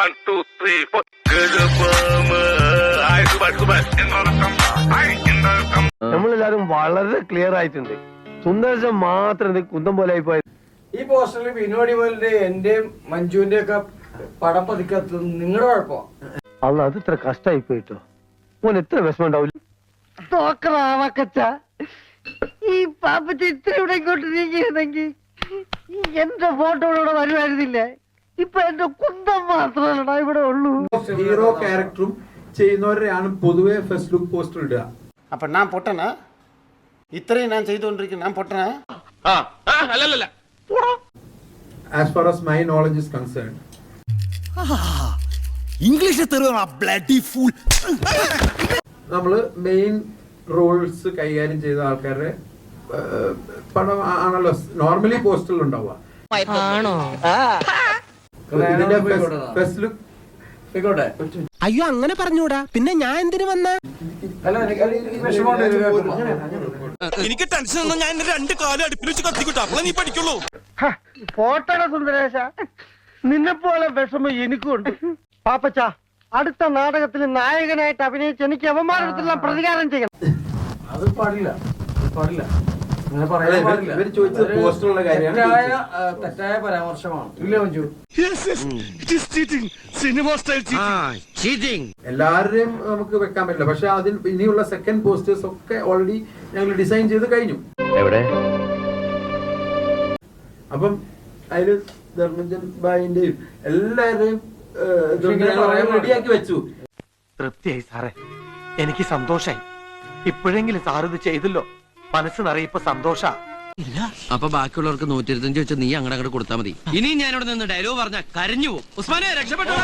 1, 2, 3, 4. നമ്മളെല്ലാരും വളരെ ക്ലിയർ ആയിട്ടുണ്ട്. സുന്ദരശം മാത്രം കുന്തം പോലെ ആയി പോയത്. ഈ പോസ്റ്ററിൽ വിനോദി പോലിന്റെ എന്റെയും മഞ്ജുവിന്റെ ഒക്കെ പടം പതിക്കാത്തത് നിങ്ങളുടെ കുഴപ്പമാണ്. അല്ല, അത് ഇത്ര കഷ്ടമായി പോയിട്ടോ. മോൻ എത്ര വിഷമം ഉണ്ടാവില്ല. ഈ പാപ്പച്ച ഇത്ര ഇവിടെ ഇങ്ങോട്ട് നീങ്ങിയിരുന്നെങ്കിൽ എന്റെ ഫോട്ടോ ഇവിടെ വരുമായിരുന്നില്ല. ഇപ്പൊ എന്റെ കുന്തം മാത്രമല്ലടാ ഇവിടെ ഉള്ളൂ. ഹീറോ ക്യാരക്ടറും ചെയ്യുന്നവരെയാണ് പൊതുവെ ഫസ്റ്റ് ലുക്ക് പോസ്റ്റർ ഇടുക. അപ്പൊ ഞാൻ പൊട്ടനാ? ഇത്രയും ഞാൻ ചെയ്തുകൊണ്ടിരിക്കുന്നു, ഞാൻ പൊട്ടനാ? As far as my knowledge is concerned, English bloody fool. നമ്മള് മെയിൻ റോൾസ് കൈകാര്യം ചെയ്ത ആൾക്കാരുടെ പടം ആണല്ലോ നോർമലി പോസ്റ്ററിൽ ഉണ്ടാവുക. ഇതിന്റെ ഫസ്റ്റ് ലുക്ക് അയ്യോ അങ്ങനെ പറഞ്ഞൂടാ, പിന്നെ ഞാൻ എന്തിനു വന്ന? എനിക്ക് ടെൻഷൻ ഒന്നും, ഞാൻ എന്റെ 2 കാലും അടുപ്പിൽ വെച്ച് കത്തിക്കിട്ടു, അപ്പോൾ നീ പഠിക്കുള്ളൂ. ഫോട്ടോയുടെ സുന്ദരേശ, നിന്നെപ്പോലെ വിഷമം എനിക്കുണ്ട്. പാപ്പച്ച, അടുത്ത നാടകത്തിൽ നായകനായിട്ട് അഭിനയിച്ച് എനിക്ക് അവമാനത്തിലെല്ലാം പ്രതികാരം ചെയ്യണം. അത് പാടില്ല, പാടില്ല. അങ്ങനെ പറയാൻ പാടില്ല. ഇവര് ചോദിച്ചത് പോസ്റ്ററുള്ള കാര്യമാണ്. തെറ്റായ പരാമർശമാണ്. ഇല്ല മഞ്ജു, എല്ലാവരെയും നമുക്ക് വെക്കാൻ പറ്റില്ല. പക്ഷെ അതിൽ ഇനിയുള്ള സെക്കൻഡ് പോസ്റ്റേഴ്സ് ഒക്കെ ഓൾറെഡി ഞങ്ങൾ ഡിസൈൻ ചെയ്ത് കഴിഞ്ഞു. എവിടെ? അപ്പം അതില് ധർമ്മജൻ ഭായിന്റെയും എല്ലാവരുടെയും റെഡിയാക്കി വെച്ചു. തൃപ്തിയായി സാറേ, എനിക്ക് സന്തോഷായി. ഇപ്പോഴെങ്കിലും സാർ ഇത് ചെയ്തല്ലോ, മനസ്സ് നിറയിപ്പോ സന്തോഷ. അപ്പൊ ബാക്കിയുള്ളവർക്ക് 125 വെച്ച് നീ അങ്ങോട്ട് കൊടുത്താൽ മതി. ഇനി ഞാനിവിടെ നിന്ന് ഡയലോഗ് പറഞ്ഞ കരഞ്ഞു പോകും. ഉസ്മാനെ രക്ഷപ്പെട്ടോ.